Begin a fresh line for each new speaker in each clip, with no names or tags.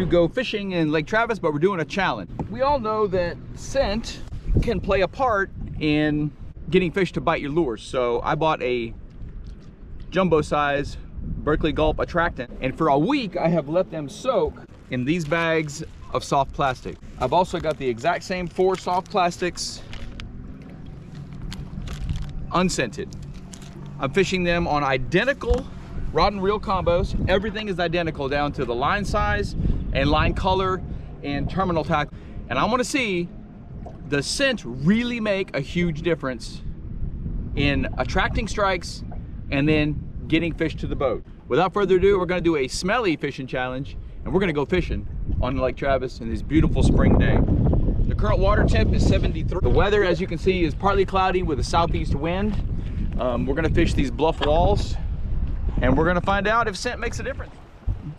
go fishing in Lake Travis, but we're doing a challenge. We all know that scent can play a part in getting fish to bite your lures. So I bought a jumbo size Berkeley Gulp attractant, and for a week I have let them soak in these bags of soft plastic. I've also got the exact same 4 soft plastics, unscented. I'm fishing them on identical rod and reel combos. Everything is identical down to the line size and line color and terminal tack. And I want to see, does scent really make a huge difference in attracting strikes and then getting fish to the boat? Without further ado, we're going to do a smelly fishing challenge, and we're going to go fishing on Lake Travis in this beautiful spring day. The current water temp is 73. The weather, as you can see, is partly cloudy with a southeast wind. We're going to fish these bluff walls, and we're going to find out if scent makes a difference.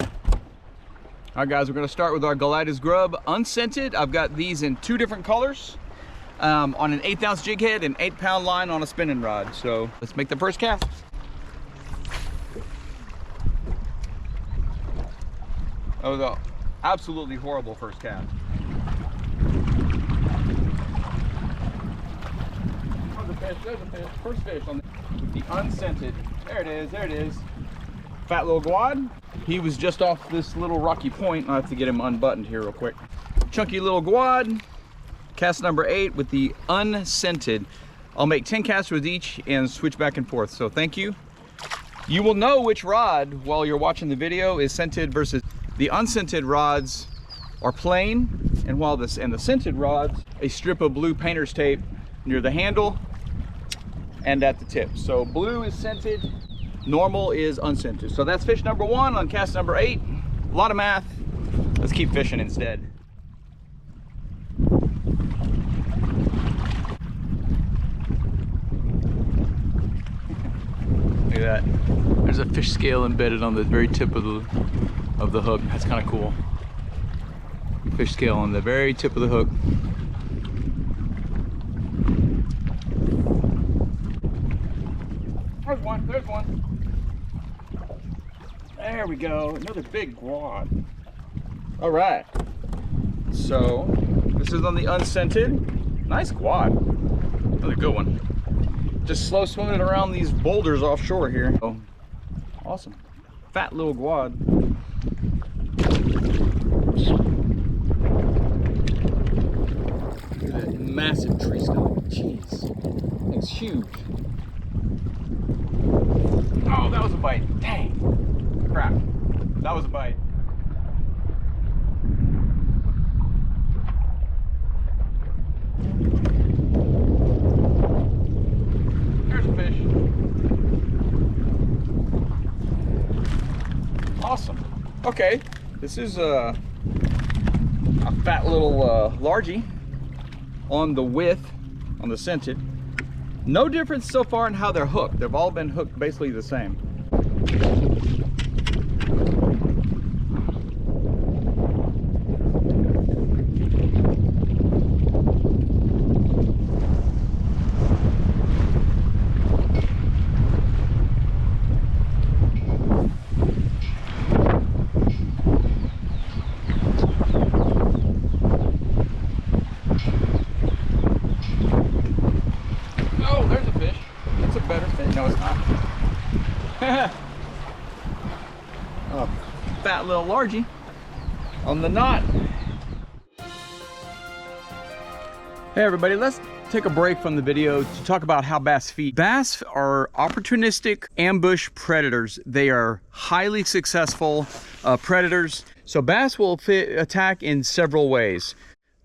All right, guys, we're going to start with our Goliath Grub unscented. I've got these in 2 different colors, on an 1/8 ounce jig head and 8-pound line on a spinning rod. So let's make the first cast. That was an absolutely horrible first cast. There's a fish, there's a fish. First fish on the unscented. There it is, there it is. Fat little guad. He was just off this little rocky point. I'll have to get him unbuttoned here real quick. Chunky little guad. Cast number 8 with the unscented. I'll make 10 casts with each and switch back and forth, so thank you. You will know which rod while you're watching the video is scented versus the unscented rods are plain, and while the scented rods, a strip of blue painter's tape near the handle and at the tip. So blue is scented, normal is unscented. So that's fish number 1 on cast number 8. A lot of math. Let's keep fishing instead. Look at that. There's a fish scale embedded on the very tip of the hook. That's kind of cool. Fish scale on the very tip of the hook. There's one, there's one. There we go, another big guad. All right, so this is on the unscented. Nice guad, another good one. Just slow swimming around these boulders offshore here. Oh, awesome, fat little guad. Look at that massive tree stump. Jeez, it's huge. Oh, that was a bite. Dang. Crap. That was a bite. There's a fish. Awesome. Okay, this is a fat little largie on the width, on the scented. No difference so far in how they're hooked. They've all been hooked basically the same. No, it's not. Oh, fat little largie on the knot. Hey everybody, let's take a break from the video to talk about how bass feed. Bass are opportunistic ambush predators. They are highly successful predators. So bass will attack in several ways.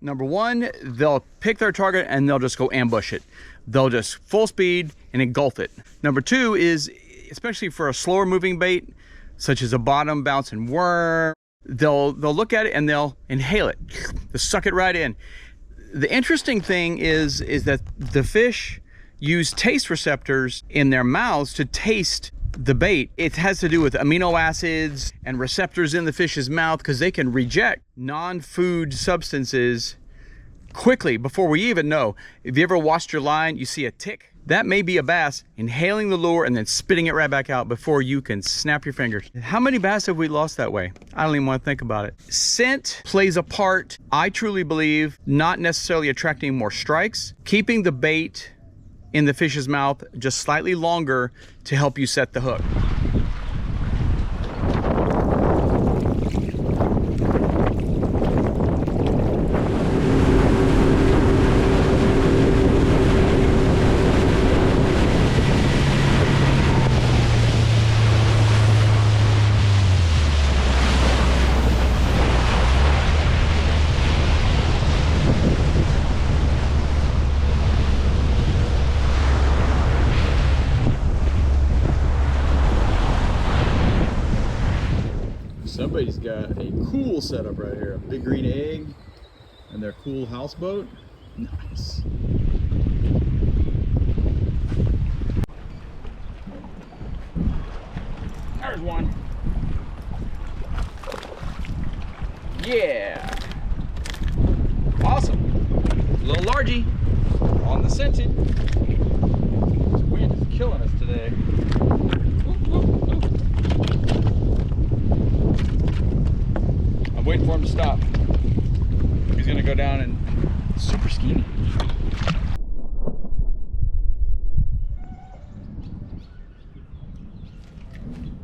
Number 1, they'll pick their target and they'll just go ambush it. They'll just full speed and engulf it. Number 2 is, especially for a slower moving bait, such as a bottom bouncing worm, they'll look at it and they'll inhale it. They'll suck it right in. The interesting thing is that the fish use taste receptors in their mouths to taste the bait. It has to do with amino acids and receptors in the fish's mouth, because they can reject non-food substances quickly before we even know. If you ever washed your line, you see a tick that may be a bass inhaling the lure and then spitting it right back out before you can snap your fingers. How many bass have we lost that way? I don't even want to think about it. Scent plays a part, I truly believe, not necessarily attracting more strikes, keeping the bait in the fish's mouth just slightly longer to help you set the hook. Somebody's got a cool setup right here. A big green egg and their cool houseboat. Nice. There's one. Yeah. Awesome. A little largy on the scented. This wind is killing us today. Oop, oop, oop. I'm waiting for him to stop. He's gonna go down and super skinny.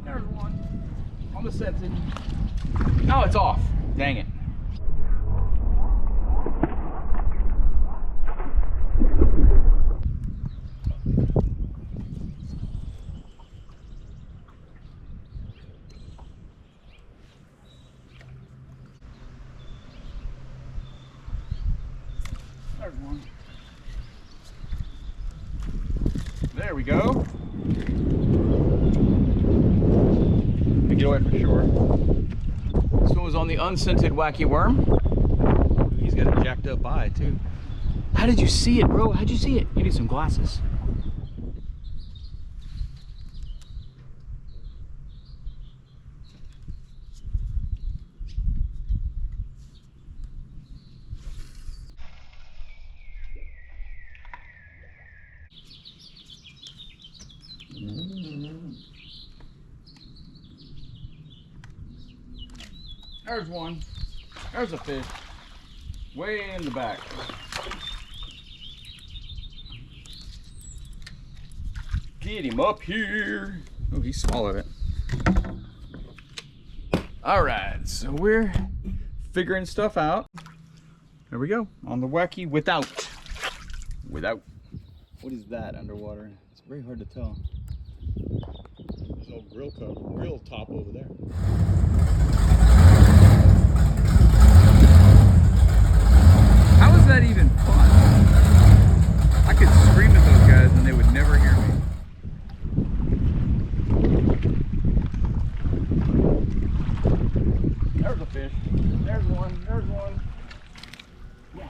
There's one on the scented. Oh, it's off. Dang it. There's one. There we go. Let me get away for sure. This one was on the unscented wacky worm. He's got a jacked up eye too. How did you see it, bro? How'd you see it? You need some glasses. There's one. There's a fish. Way in the back. Get him up here. Oh, he swallowed it. All right, so we're figuring stuff out. There we go, on the wacky without. What is that underwater? It's very hard to tell. There's no grill top over there. How is that even fun? I could scream at those guys and they would never hear me. There's a fish. There's one. There's one. Yes.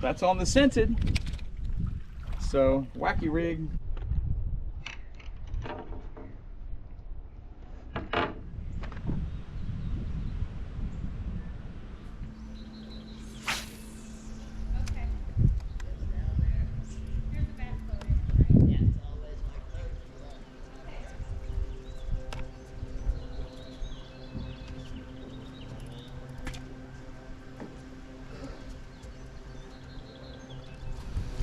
That's on the scented. So, wacky rig.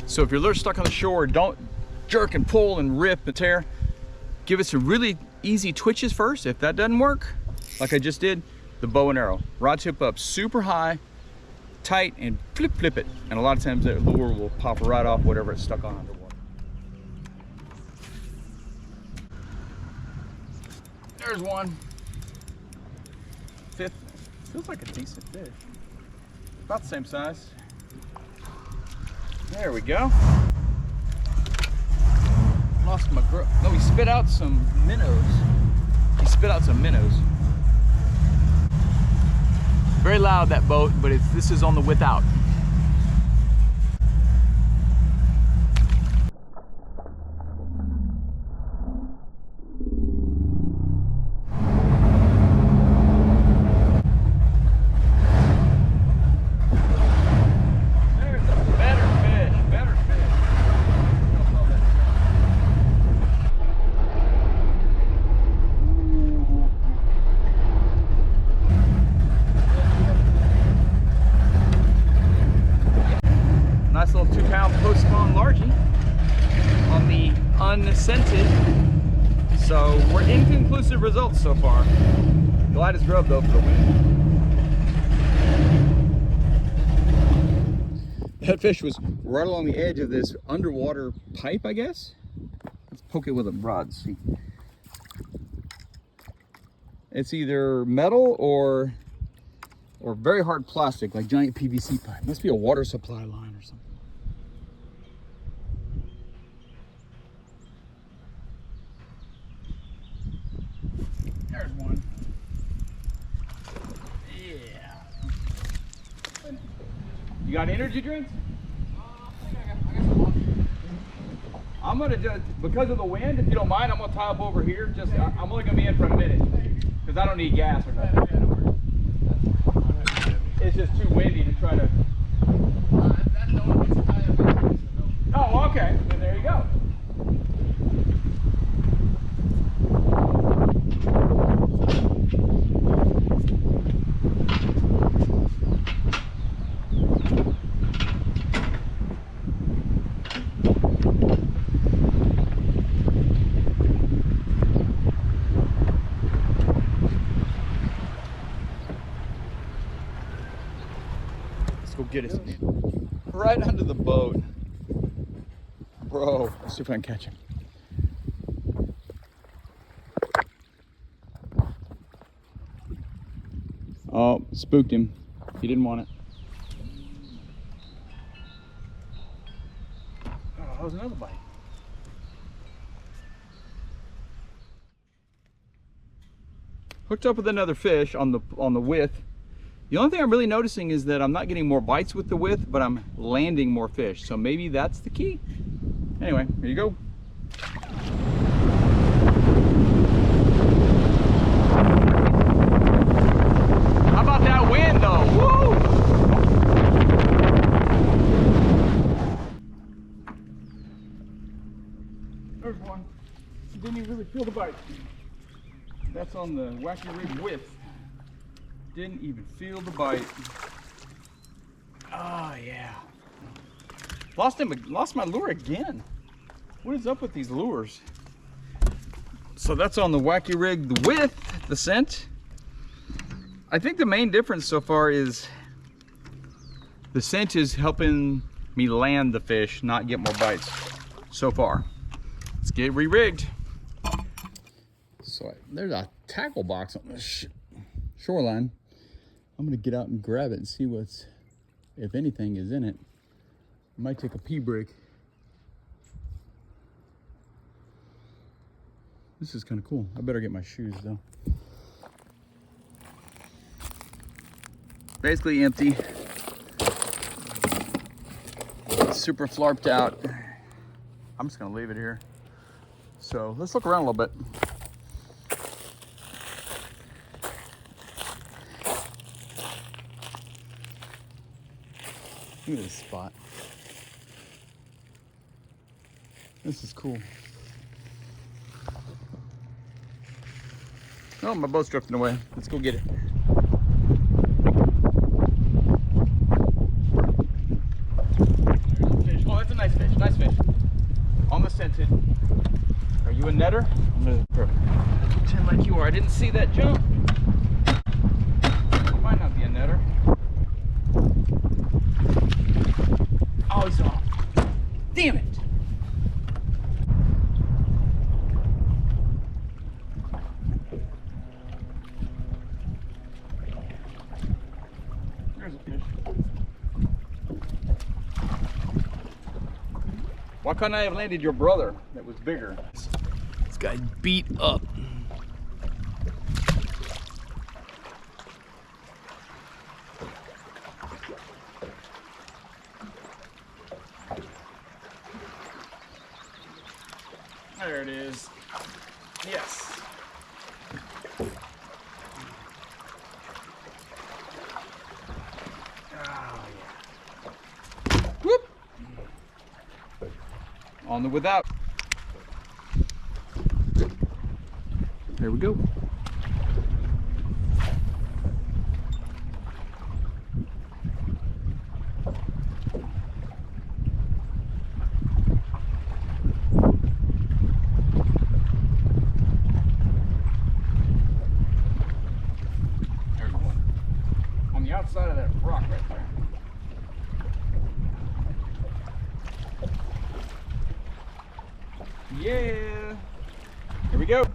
So if your lure's stuck on the shore, don't jerk and pull and rip and tear. Give it some really easy twitches first. If that doesn't work, like I just did, the bow and arrow. Rod tip up super high, tight, and flip it. And a lot of times that lure will pop right off whatever it's stuck on underwater. There's one. Fifth. Feels like a decent fish. About the same size. There we go. Lost my grip. No, he spit out some minnows. Very loud, that boat, but this is on the without. There's a better fish. unscented. So we're inconclusive results so far. Glad it's grub though for the win. That fish was right along the edge of this underwater pipe, I guess. Let's poke it with a rod, see. It's either metal or very hard plastic, like giant PVC pipe. Must be a water supply line or something. There's one. Yeah. You got energy drinks? I'm gonna just, because of the wind, if you don't mind, I'm gonna tie up over here. Just, I'm only gonna be in for a minute, because I don't need gas or nothing. It's just too windy to try to. Oh, okay. Then there you go. Go get us right under the boat, bro. Let's see if I can catch him. Oh, spooked him. He didn't want it. Oh, that was another bite. Hooked up with another fish on the width. The only thing I'm really noticing is that I'm not getting more bites with the width, but I'm landing more fish. So maybe that's the key. Anyway, here you go. How about that wind though? Woo! There's one. Didn't even really feel the bite. That's on the wacky rig width. Didn't even feel the bite. Oh yeah. Lost my lure again. What is up with these lures? So that's on the wacky rig, the width, the scent. I think the main difference so far is the scent is helping me land the fish, not get more bites so far. Let's get re-rigged. So there's a tackle box on this shoreline. I'm gonna get out and grab it and see what's, if anything is in it. I might take a pee break. This is kind of cool. I better get my shoes though. Basically empty. Super flarped out. I'm just gonna leave it here. So let's look around a little bit. Look at this spot. This is cool. Oh, my boat's drifting away. Let's go get it. There's a fish. Oh, that's a nice fish. Nice fish. On the scented. Are you a netter? I'm gonna pretend like you are. I didn't see that jump. Might not be a netter. Oh, he's off. Damn it. There's a fish. Why couldn't I have landed your brother that was bigger? This guy's beat up. There it is. Yes. Oh, yeah. Whoop. On the without. There we go. Yeah. Here we go.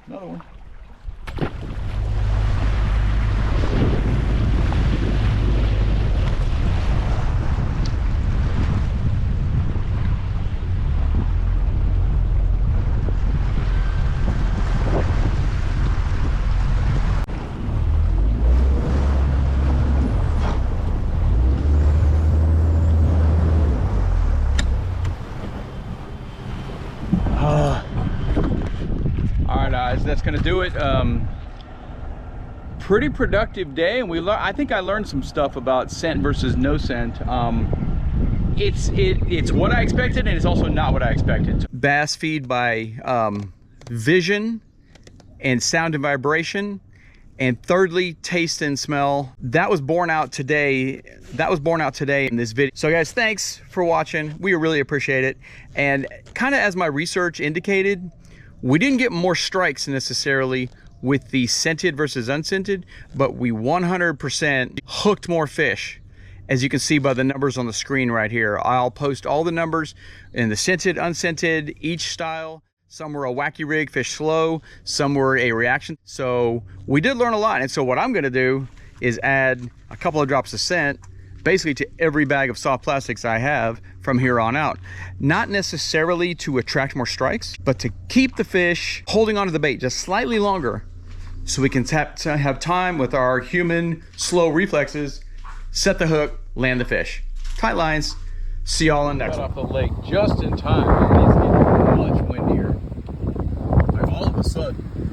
Another one. All right, guys, that's gonna do it. Pretty productive day, and I think I learned some stuff about scent versus no scent. It's what I expected, and it's also not what I expected. Bass feed by vision and sound and vibration, and thirdly, taste and smell. That was borne out today. In this video. So guys, thanks for watching. We really appreciate it. And kind of as my research indicated, we didn't get more strikes necessarily with the scented versus unscented, but we 100% hooked more fish, as you can see by the numbers on the screen right here. I'll post all the numbers in the scented, unscented, each style. Some were a wacky rig, fish slow, some were a reaction. So we did learn a lot. And so what I'm gonna do is add a couple of drops of scent basically to every bag of soft plastics I have from here on out. Not necessarily to attract more strikes, but to keep the fish holding onto the bait just slightly longer, so we can have time with our human slow reflexes, set the hook, land the fish. Tight lines. See y'all in the next one. Off the lake just in time. It's getting much windier. Like all of a sudden.